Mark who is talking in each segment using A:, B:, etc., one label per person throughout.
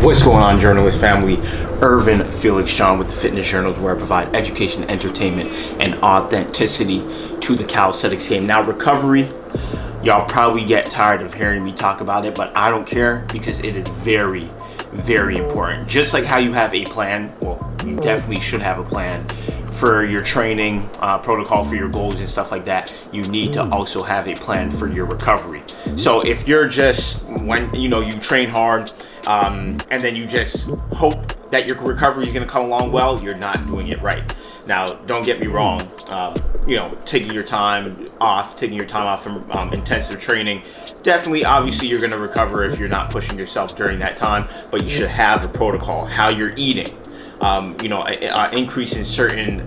A: What's going on, journalist family? Irvin Felix John with the Fitness Journals, where I provide education, entertainment, and authenticity to the calisthenics game. Now, recovery, y'all probably get tired of hearing me talk about it, but I don't care because it is very, very important. Just like how you have a plan, well, you definitely should have a plan for your training protocol, for your goals and stuff like that. You need to also have a plan for your recovery. So if you're just, when you train hard and then you just hope that your recovery is going to come along well, you're not doing it right. Now, don't get me wrong, taking your time off from intensive training, definitely, obviously, you're going to recover if you're not pushing yourself during that time, but you should have a protocol, how you're eating, increase in certain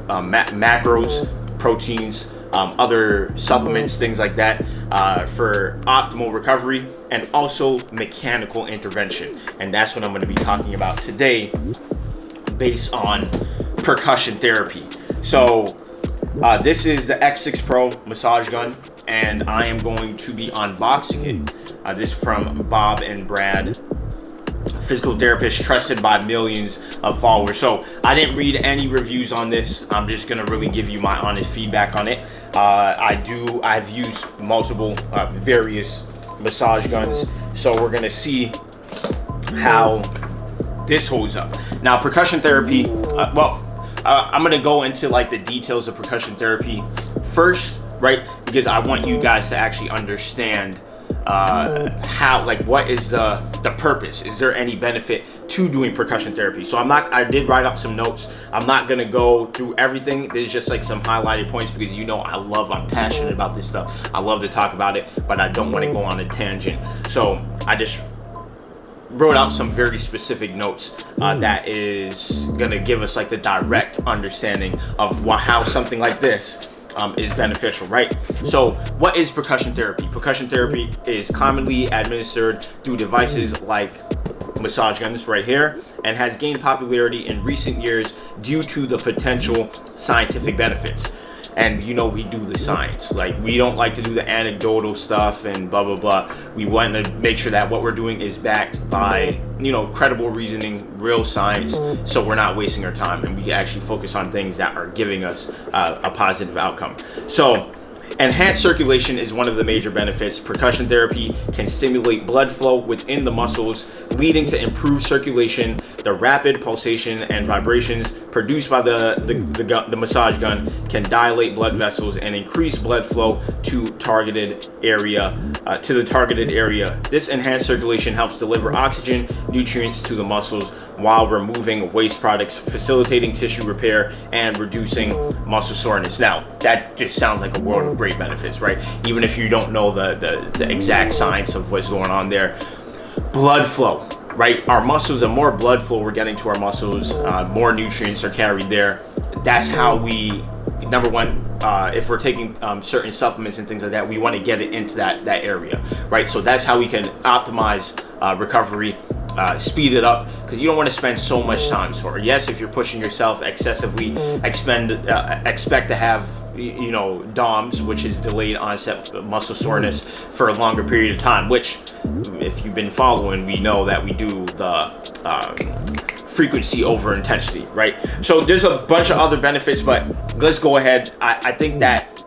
A: macros, proteins, other supplements, things like that, for optimal recovery, and also mechanical intervention. And that's what I'm going to be talking about today, based on percussion therapy. So this is the X6 Pro massage gun, and I am going to be unboxing it. This is from Bob and Brad, physical therapists trusted by millions of followers. So I didn't read any reviews on this. I'm just gonna really give you my honest feedback on it. I've used multiple various massage guns, so we're gonna see how this holds up. Now, percussion therapy, I'm gonna go into like the details of percussion therapy first, right? Because I want you guys to actually understand what is the purpose. Is there any benefit to doing percussion therapy? So I did write up some notes. I'm not gonna go through everything. There's just like some highlighted points because I'm passionate about this stuff. I love to talk about it, but I don't want to go on a tangent. So I just wrote out some very specific notes that is gonna give us like the direct understanding of how something like this is beneficial, right? So what is percussion therapy? Percussion therapy is commonly administered through devices like massage guns right here, and has gained popularity in recent years due to the potential scientific benefits. And we do the science. Like, we don't like to do the anecdotal stuff and blah blah blah. We want to make sure that what we're doing is backed by credible reasoning, real science, so we're not wasting our time and we actually focus on things that are giving us a positive outcome. So enhanced circulation is one of the major benefits. Percussion therapy can stimulate blood flow within the muscles, leading to improved circulation. The rapid pulsation and vibrations produced by the massage gun can dilate blood vessels and increase blood flow to the targeted area. This enhanced circulation helps deliver oxygen, nutrients to the muscles while removing waste products, facilitating tissue repair and reducing muscle soreness. Now, that just sounds like a world of great benefits, right? Even if you don't know the exact science of what's going on there. Blood flow, right? Our muscles, the more blood flow we're getting to our muscles, more nutrients are carried there. That's how we, number one, if we're taking certain supplements and things like that, we want to get it into that area, right? So that's how we can optimize recovery, speed it up, because you don't want to spend so much time. So yes, if you're pushing yourself excessively, expect to have DOMS, which is delayed onset muscle soreness, for a longer period of time, which, if you've been following, we know that we do the frequency over intensity, right? So there's a bunch of other benefits, but let's go ahead. I think that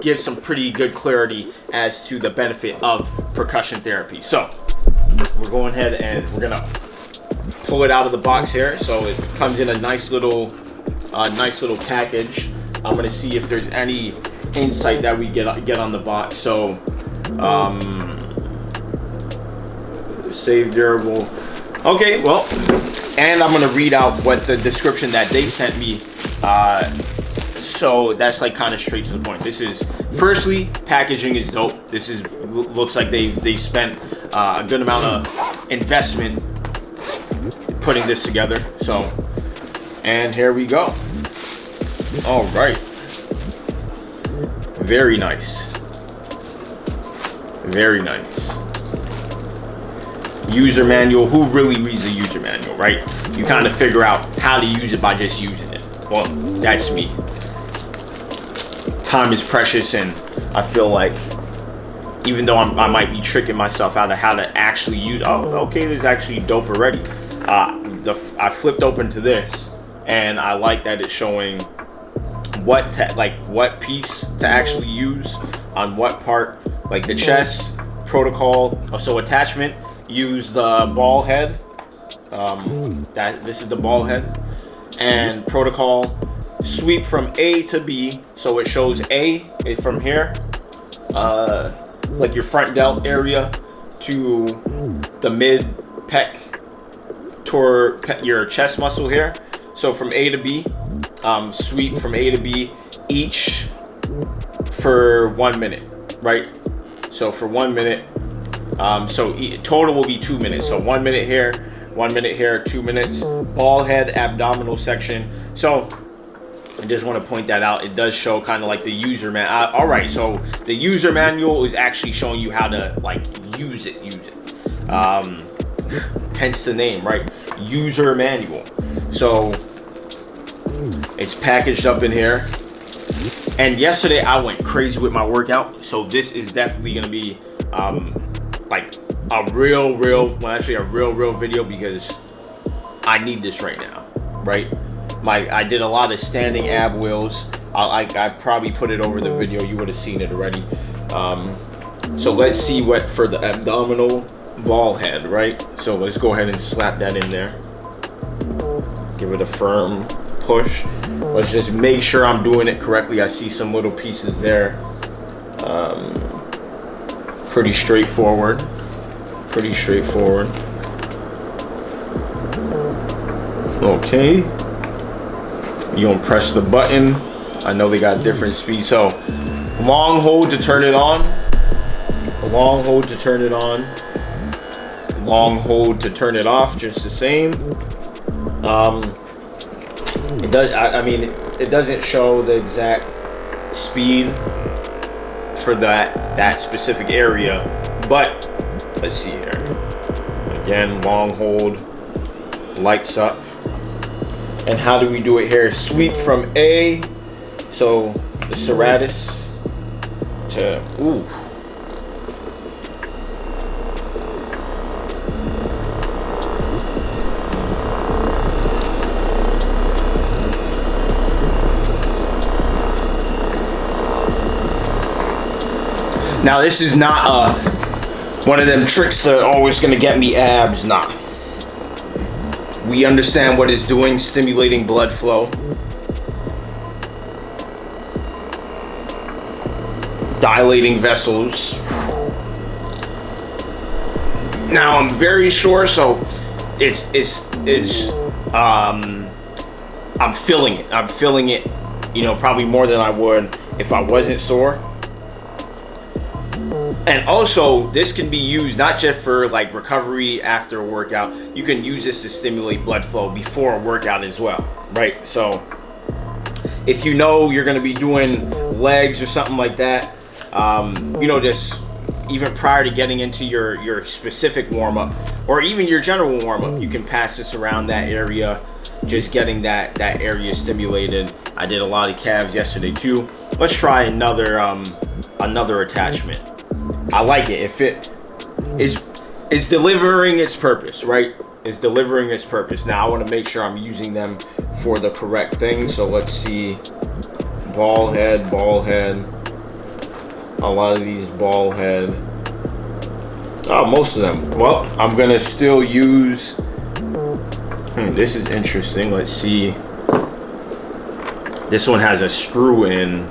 A: gives some pretty good clarity as to the benefit of percussion therapy. So we're going ahead and we're gonna pull it out of the box here. So it comes in a nice little package. I'm gonna see if there's any insight that we get on the box. So save durable. Okay, well, and I'm gonna read out what the description that they sent me. So that's like kind of straight to the point. This is, firstly, packaging is dope. This looks like they spent a good amount of investment putting this together. So, and here we go. All right. Very nice. Very nice. User manual. Who really reads the user manual, right? You kind of figure out how to use it by just using it. Well, that's me. Time is precious, and I feel like even though I might be tricking myself out of how to actually use. Oh, okay, this is actually dope already. I flipped open to this, and I like that it's showing what piece to actually use on what part, like the chest protocol. So attachment, use the ball head. This is the ball head, and protocol, sweep from A to B. So it shows A is from here, like your front delt area to the mid pec toward your chest muscle here. So from A to B, sweep from A to B each for 1 minute, right? So for 1 minute, total will be 2 minutes. So 1 minute here, 1 minute here, 2 minutes. Ball head, abdominal section. So I just want to point that out. It does show kind of like the user manual. All right, so the user manual is actually showing you how to like use it. Hence the name, right? User manual. So it's packaged up in here. And yesterday I went crazy with my workout. So this is definitely gonna be like a real video, because I need this right now, right? I did a lot of standing ab wheels. I probably put it over the video. You would have seen it already. So let's see what for the abdominal ball head, right? So let's go ahead and slap that in there. Give it a firm push. Let's just make sure I'm doing it correctly. I see some little pieces there. Pretty straightforward. Okay. You're gonna press the button. I know they got different speeds. So long hold to turn it on. Long hold to turn it on. Long hold to turn it off, just the same. It does. I mean, it doesn't show the exact speed for that specific area, but let's see here. Again, long hold, lights up. And how do we do it here? Sweep from A, so the serratus to ooh. Now this is not one of them tricks that are always gonna get me abs. Nah. We understand what it's doing, stimulating blood flow. Dilating vessels. Now I'm very sure, so I'm feeling it. I'm feeling it, probably more than I would if I wasn't sore. And also, this can be used not just for like recovery after a workout. You can use this to stimulate blood flow before a workout as well, right? So if you know you're going to be doing legs or something like that, just even prior to getting into your specific warm-up or even your general warm-up, you can pass this around that area, just getting that area stimulated. I did a lot of calves yesterday too. Let's try another attachment. I like it. If it is delivering its purpose, right? It's delivering its purpose. Now I want to make sure I'm using them for the correct thing. So let's see. Ball head. A lot of these ball head. Oh, most of them. Well, I'm gonna still use. This is interesting. Let's see. This one has a screw-in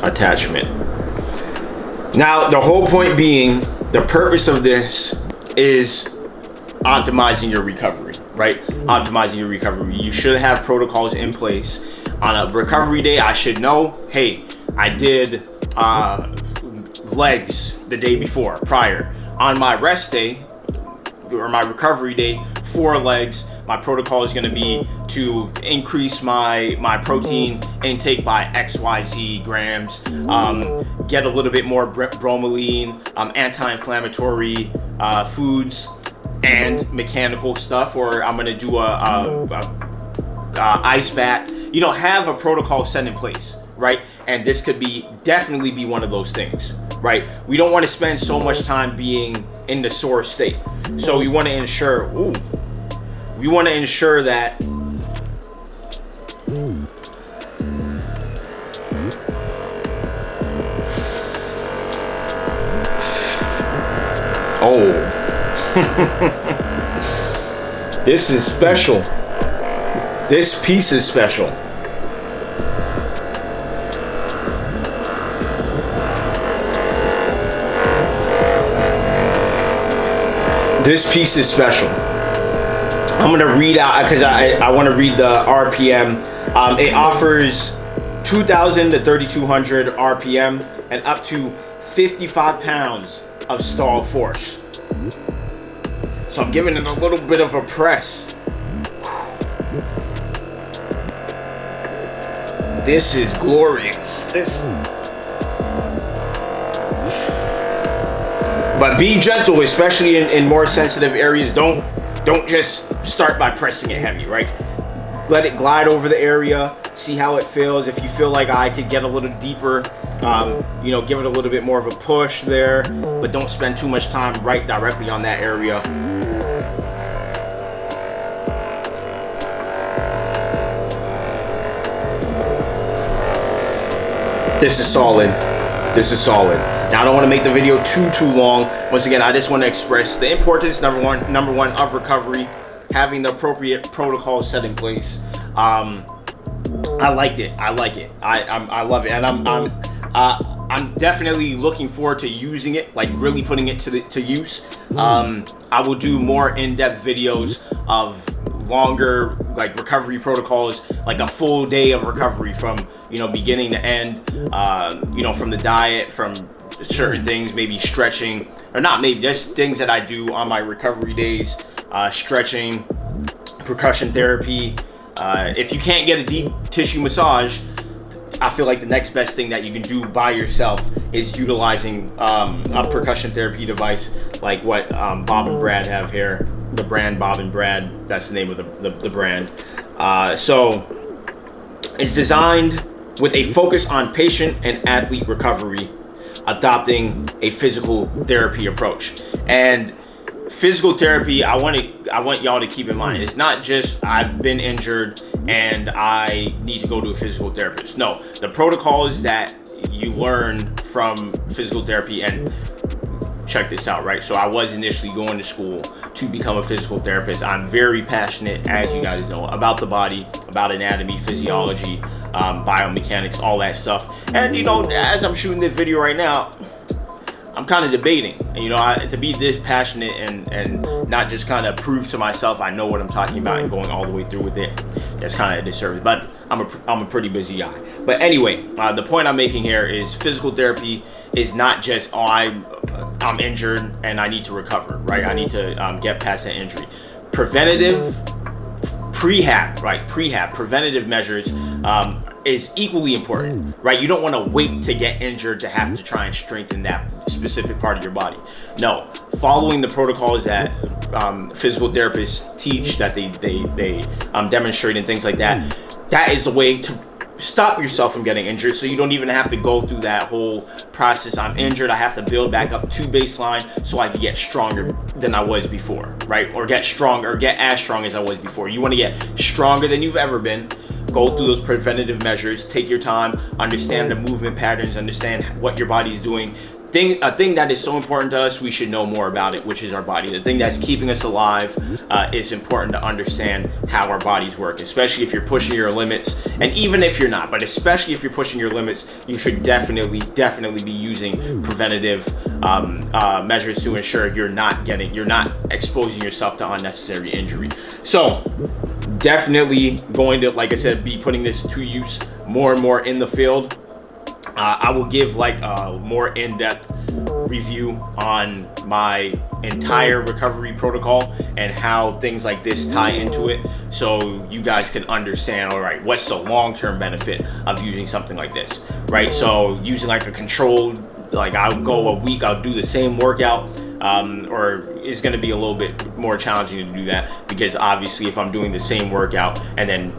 A: attachment. Now, the whole point being, the purpose of this is optimizing your recovery, right? Optimizing your recovery. You should have protocols in place. On a recovery day, I should know, hey, I did legs the day before, prior. On my rest day, or my recovery day, 4 legs, my protocol is going to be to increase my protein intake by XYZ grams, get a little bit more bromelain, anti-inflammatory foods, and mechanical stuff, or I'm going to do a ice bath. Have a protocol set in place. right? And this could definitely be one of those things, right? We don't want to spend so much time being in the sore state. So we want to ensure, that this is special. This piece is special. This piece is special. I'm gonna read out because I want to read the RPM. It offers 2,000 to 3,200 RPM and up to 55 pounds of stall force. So I'm giving it a little bit of a press. This is glorious. But be gentle, especially in more sensitive areas. Don't just start by pressing it heavy, right? Let it glide over the area, see how it feels. If you feel like I could get a little deeper, give it a little bit more of a push there, but don't spend too much time right directly on that area. This is solid. Now I don't want to make the video too long. Once again, I just want to express the importance, number one, of recovery, having the appropriate protocol set in place. I liked it. I love it, and I'm definitely looking forward to using it, like really putting it to use. I will do more in-depth videos of longer like recovery protocols, like a full day of recovery from beginning to end, from the diet, from certain things, maybe stretching, or not maybe, there's things that I do on my recovery days, stretching, percussion therapy. If you can't get a deep tissue massage, I feel like the next best thing that you can do by yourself is utilizing a percussion therapy device like what Bob and Brad have here. The brand Bob and Brad, that's the name of the brand. So it's designed with a focus on patient and athlete recovery, adopting a physical therapy approach. And physical therapy, I want y'all to keep in mind, it's not just I've been injured and I need to go to a physical therapist. No, the protocols that you learn from physical therapy, and check this out, right? So I was initially going to school to become a physical therapist. I'm very passionate, as you guys know, about the body, about anatomy, physiology, biomechanics, all that stuff. And as I'm shooting this video right now, I'm kind of debating, to be this passionate and not just kind of prove to myself I know what I'm talking about and going all the way through with it. That's kind of a disservice, but I'm a pretty busy guy. But anyway, the point I'm making here is physical therapy is not just, I'm injured and I need to recover, right? I need to get past that injury. Preventative measures is equally important, right? You don't want to wait to get injured to have to try and strengthen that specific part of your body. No, following the protocols that physical therapists teach, that they demonstrate and things like that, that is a way to stop yourself from getting injured, so you don't even have to go through that whole process. I'm injured, I have to build back up to baseline so I can get stronger than I was before, right? Or get as strong as I was before. You want to get stronger than you've ever been. Go through those preventative measures, take your time, understand the movement patterns, understand what your body's doing. A thing that is so important to us, we should know more about it, which is our body. The thing that's keeping us alive, it's important to understand how our bodies work, especially if you're pushing your limits, and even if you're not, but especially if you're pushing your limits, you should definitely be using preventative measures to ensure you're not exposing yourself to unnecessary injury. So definitely going to, like I said, be putting this to use more and more in the field. I will give like a more in-depth review on my entire recovery protocol and how things like this tie into it, so you guys can understand, all right, what's the long-term benefit of using something like this, right? So using like a controlled, like I'll go a week, I'll do the same workout, or it's going to be a little bit more challenging to do that, because obviously if I'm doing the same workout and then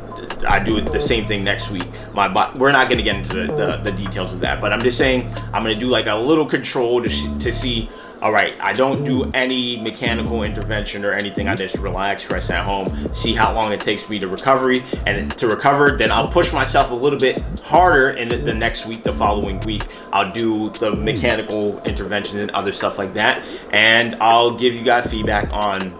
A: I do the same thing next week. We're not going to get into the details of that, but I'm just saying I'm going to do like a little control to see, all right, I don't do any mechanical intervention or anything. I just relax, rest at home, see how long it takes me to recover. Then I'll push myself a little bit harder in the next week, the following week. I'll do the mechanical intervention and other stuff like that. And I'll give you guys feedback on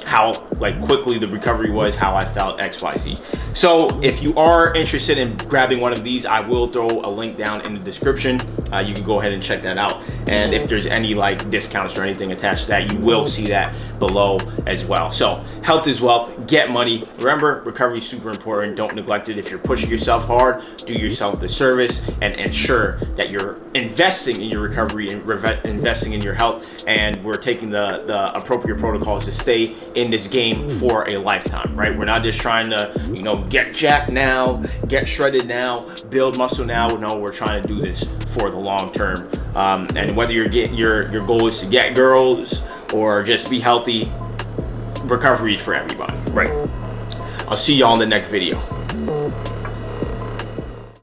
A: how like quickly the recovery was, how I felt, XYZ. So if you are interested in grabbing one of these, I will throw a link down in the description. You can go ahead and check that out. And if there's any like discounts or anything attached to that, you will see that below as well. So health is wealth, get money. Remember, recovery is super important. Don't neglect it. If you're pushing yourself hard, do yourself the service and ensure that you're investing in your recovery and investing in your health. And we're taking the appropriate protocols to stay in this game for a lifetime, right? We're not just trying to, get jacked now, get shredded now, build muscle now. No, we're trying to do this for the long term. And whether your goal is to get girls or just be healthy, recovery is for everybody, right? I'll see y'all in the next video.